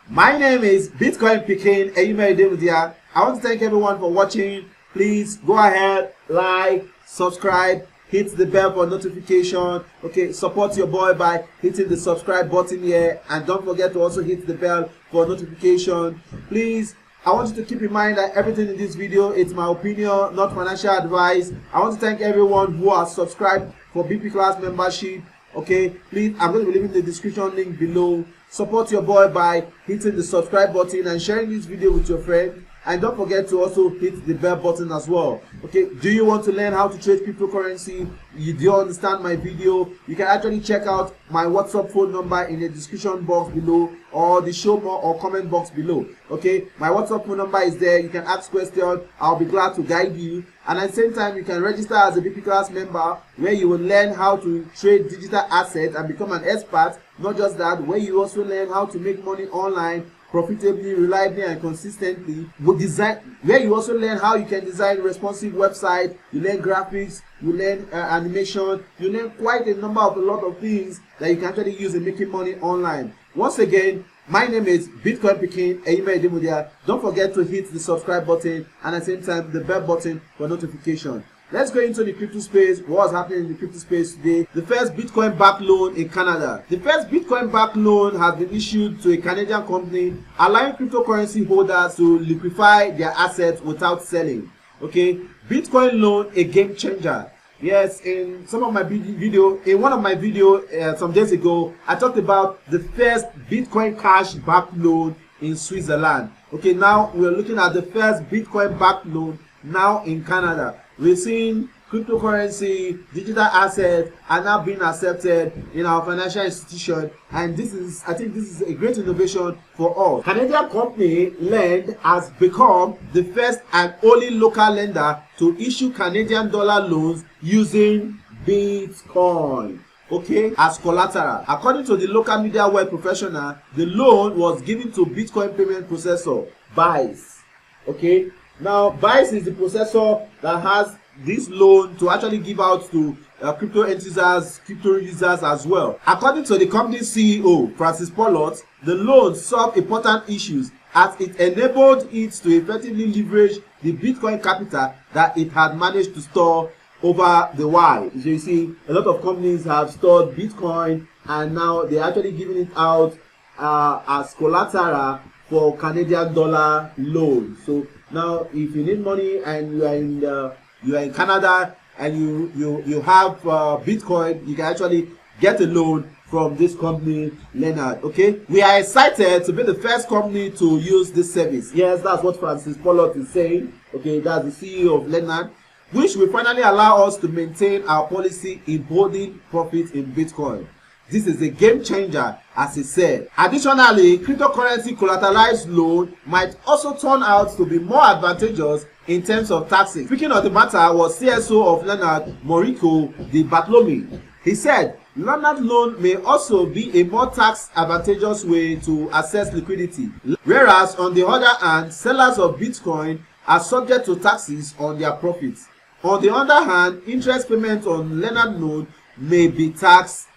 My name is Bitcoin Pekin Eyumedemudia. I want to thank everyone for watching. Please go ahead, like, subscribe, hit the bell for notification. Okay, support your boy by hitting the subscribe button here, and don't forget to also hit the bell for notification. Please, I want you to keep in mind that everything in this video is my opinion, not financial advice. I want to thank everyone who has subscribed for BP class membership. Okay, please, I'm going to be leaving the description link below. Support your boy by hitting the subscribe button and sharing this video with your friend. And don't forget to also hit the bell button as well. Okay, do you want to learn how to trade cryptocurrency? You do understand my video? You can actually check out my WhatsApp phone number in the description box below, or the show more or comment box below. Okay, my WhatsApp phone number is there. You can ask questions. I'll be glad to guide you. And at the same time, you can register as a BP class member, where you will learn how to trade digital assets and become an expert. Not just that, where you also learn how to make money online profitably, reliably, and consistently. Where you also learn how you can design responsive website, you learn graphics, you learn animation, you learn quite a lot of things that you can actually use in making money online. Once again, my name is Bitcoin Pekin Eyumedemudia. Don't forget to hit the subscribe button and at the same time the bell button for notification. Let's go into the crypto space. What's happening in the crypto space today? The first Bitcoin backed loan in Canada. The first Bitcoin backed loan has been issued to a Canadian company, allowing cryptocurrency holders to liquefy their assets without selling. Okay, Bitcoin loan, a game changer. Yes, in one of my video some days ago, I talked about the first Bitcoin cash backed loan in Switzerland. Okay, now we're looking at the first Bitcoin backed loan now in Canada. We're seeing cryptocurrency, digital assets are now being accepted in our financial institution, and I think this is a great innovation for us. Canadian company Lend has become the first and only local lender to issue Canadian dollar loans using Bitcoin, okay, as collateral. According to the local media web professional, the loan was given to Bitcoin payment processor BICE. Okay, now BICE is the processor that has this loan to actually give out to crypto enthusiasts, crypto users as well. According to the company's CEO, Francis Pollot, the loan solved important issues as it enabled it to effectively leverage the Bitcoin capital that it had managed to store over the while. So you see, a lot of companies have stored Bitcoin and now they're actually giving it out as collateral for Canadian dollar loans. So now if you need money and you are in Canada and you have Bitcoin, you can actually get a loan from this company, Leonard. Okay, we are excited to be the first company to use this service. Yes, that's what Francis Pollot is saying. Okay, that's the CEO of Leonard, which will finally allow us to maintain our policy in holding profit in Bitcoin. This is a game changer, as he said. Additionally, cryptocurrency collateralized loan might also turn out to be more advantageous in terms of taxes. Speaking of the matter was CSO of Leonard, Mauricio de Bartolome. He said, Leonard loan may also be a more tax advantageous way to access liquidity, whereas on the other hand, sellers of Bitcoin are subject to taxes on their profits. On the other hand, interest payment on Leonard loan may be tax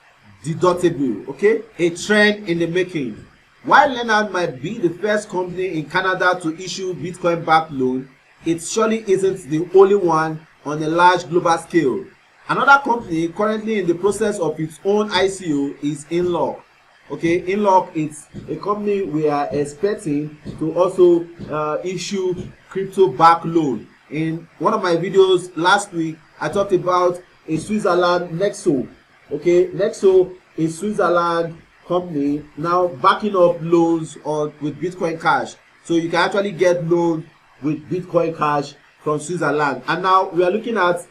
deductible. Okay, a trend in the making. While Leonard might be the first company in Canada to issue Bitcoin backed loan, it surely isn't the only one on a large global scale. Another company currently in the process of its own ICO is Inlock. Okay, Inlock is a company we are expecting to also issue crypto backed loan. In one of my videos last week, I talked about a Switzerland Nexo. Okay, Nexo is Switzerland company now backing up loans with Bitcoin Cash. So you can actually get loans with Bitcoin Cash from Switzerland. And now we are looking at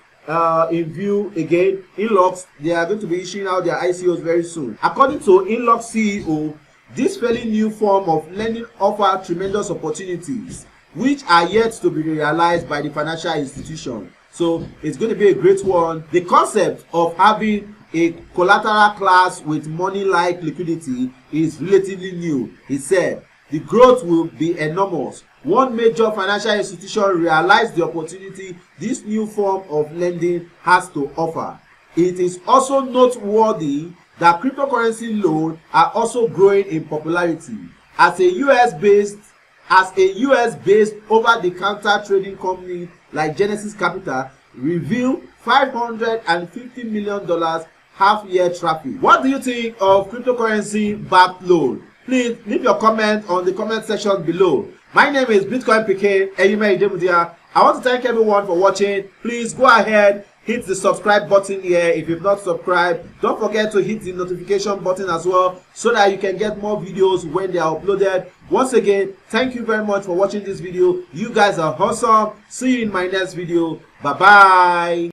in view again, Inlocks, they are going to be issuing out their ICOs very soon. According to Inlock CEO, this fairly new form of lending offers tremendous opportunities, which are yet to be realized by the financial institution. So it's going to be a great one. The concept of having a collateral class with money-like liquidity is relatively new. He said the growth will be enormous. One major financial institution realized the opportunity this new form of lending has to offer. It is also noteworthy that cryptocurrency loans are also growing in popularity. as a US-based over-the-counter trading company like Genesis Capital reveal $550 million half-year traffic. What do you think of cryptocurrency backed loan? Please leave your comment on the comment section below. My name is Bitcoin PK Eyime Idemudia. I want to thank everyone for watching. Please go ahead, hit the subscribe button here if you've not subscribed. Don't forget to hit the notification button as well so that you can get more videos when they are uploaded. Once again, thank you very much for watching this video. You guys are awesome. See you in my next video. Bye bye.